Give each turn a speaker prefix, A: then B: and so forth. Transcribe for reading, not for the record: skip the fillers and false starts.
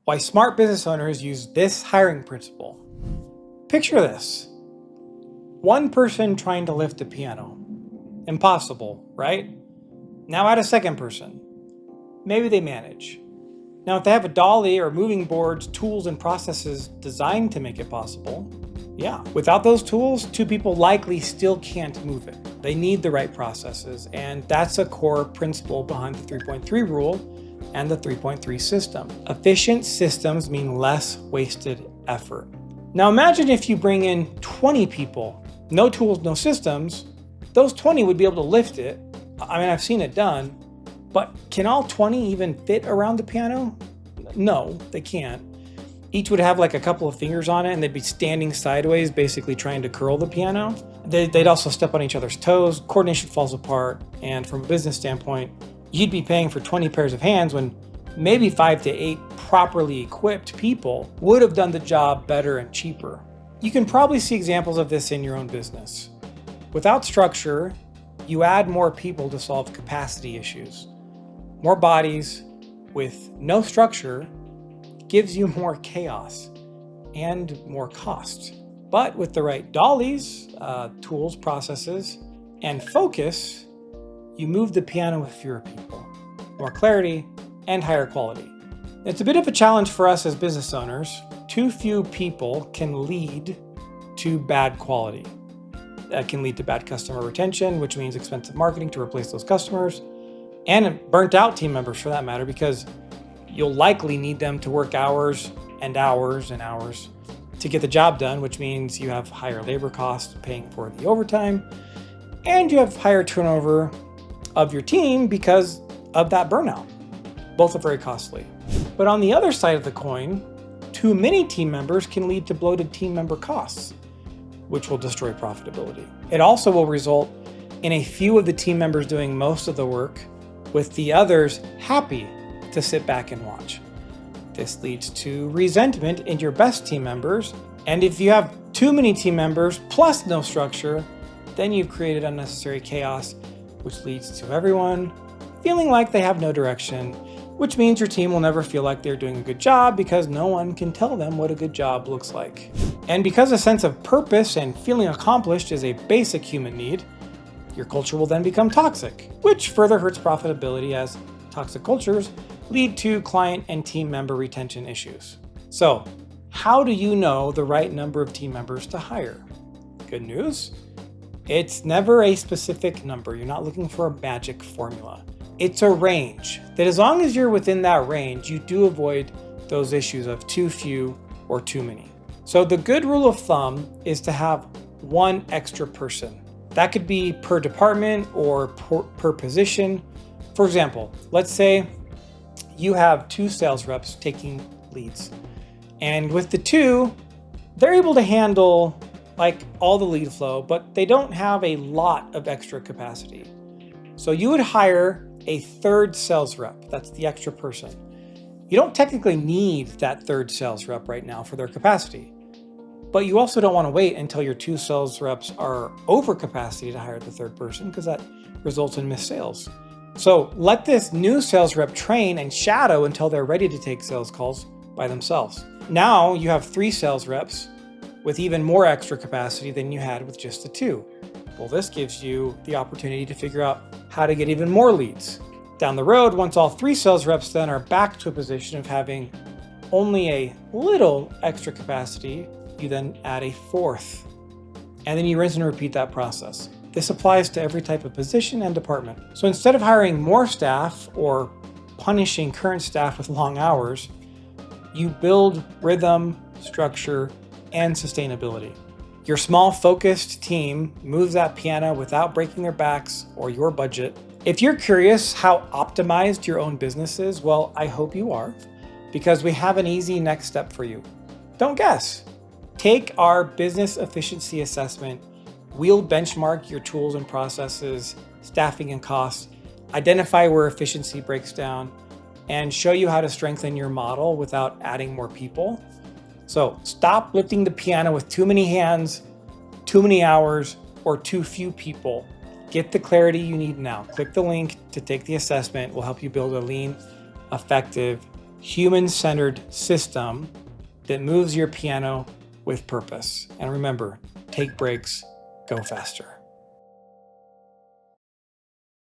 A: Why smart business owners use this hiring principle. Picture this. One person trying to lift a piano. Impossible, right? Now add a second person. Maybe they manage. Now if they have a dolly or moving boards, tools, and processes designed to make it possible, yeah. Without those tools, two people likely still can't move it. They need the right processes, and that's a core principle behind the 3.3 rule and the 3.3 system. Efficient systems mean less wasted effort. Now imagine if you bring in 20 people, no tools, no systems, those 20 would be able to lift it. I mean, I've seen it done, but can all 20 even fit around the piano? No, they can't. Each would have like a couple of fingers on it and they'd be standing sideways, basically trying to curl the piano. They'd also step on each other's toes, coordination falls apart, and from a business standpoint, you'd be paying for 20 pairs of hands when maybe 5 to 8 properly equipped people would have done the job better and cheaper. You can probably see examples of this in your own business. Without structure, you add more people to solve capacity issues. More bodies with no structure gives you more chaos and more cost. But with the right dollies, tools, processes, and focus, you move the piano with fewer people, more clarity, and higher quality. It's a bit of a challenge for us as business owners. Too few people can lead to bad quality. That can lead to bad customer retention, which means expensive marketing to replace those customers, and burnt out team members for that matter, because you'll likely need them to work hours and hours and hours to get the job done, which means you have higher labor costs paying for the overtime, and you have higher turnover of your team because of that burnout. Both are very costly. But on the other side of the coin, too many team members can lead to bloated team member costs, which will destroy profitability. It also will result in a few of the team members doing most of the work, with the others happy to sit back and watch. This leads to resentment in your best team members, and if you have too many team members plus no structure, then you've created unnecessary chaos, which leads to everyone feeling like they have no direction, which means your team will never feel like they're doing a good job because no one can tell them what a good job looks like. And because a sense of purpose and feeling accomplished is a basic human need, your culture will then become toxic, which further hurts profitability as toxic cultures lead to client and team member retention issues. So, how do you know the right number of team members to hire? Good news, it's never a specific number. You're not looking for a magic formula. It's a range that as long as you're within that range, you do avoid those issues of too few or too many. So the good rule of thumb is to have one extra person. That could be per department or per position. For example, let's say you have 2 sales reps taking leads. And with the 2, they're able to handle like all the lead flow, but they don't have a lot of extra capacity. So you would hire a 3rd sales rep. That's the extra person. You don't technically need that 3rd sales rep right now for their capacity, but you also don't want to wait until your 2 sales reps are over capacity to hire the 3rd person, because that results in missed sales. So let this new sales rep train and shadow until they're ready to take sales calls by themselves. Now you have 3 sales reps with even more extra capacity than you had with just the 2. Well, this gives you the opportunity to figure out how to get even more leads. Down the road, once all 3 sales reps then are back to a position of having only a little extra capacity, you then add a 4th. And then you rinse and repeat that process. This applies to every type of position and department. So instead of hiring more staff or punishing current staff with long hours, you build rhythm, structure, and sustainability. Your small, focused team moves that piano without breaking their backs or your budget. If you're curious how optimized your own business is, well, I hope you are, because we have an easy next step for you. Don't guess. Take our business efficiency assessment. We'll benchmark your tools and processes, staffing and costs, identify where efficiency breaks down, and show you how to strengthen your model without adding more people. So stop lifting the piano with too many hands, too many hours, or too few people. Get the clarity you need now. Click the link to take the assessment. We'll help you build a lean, effective, human-centered system that moves your piano with purpose. And remember, take breaks, go faster.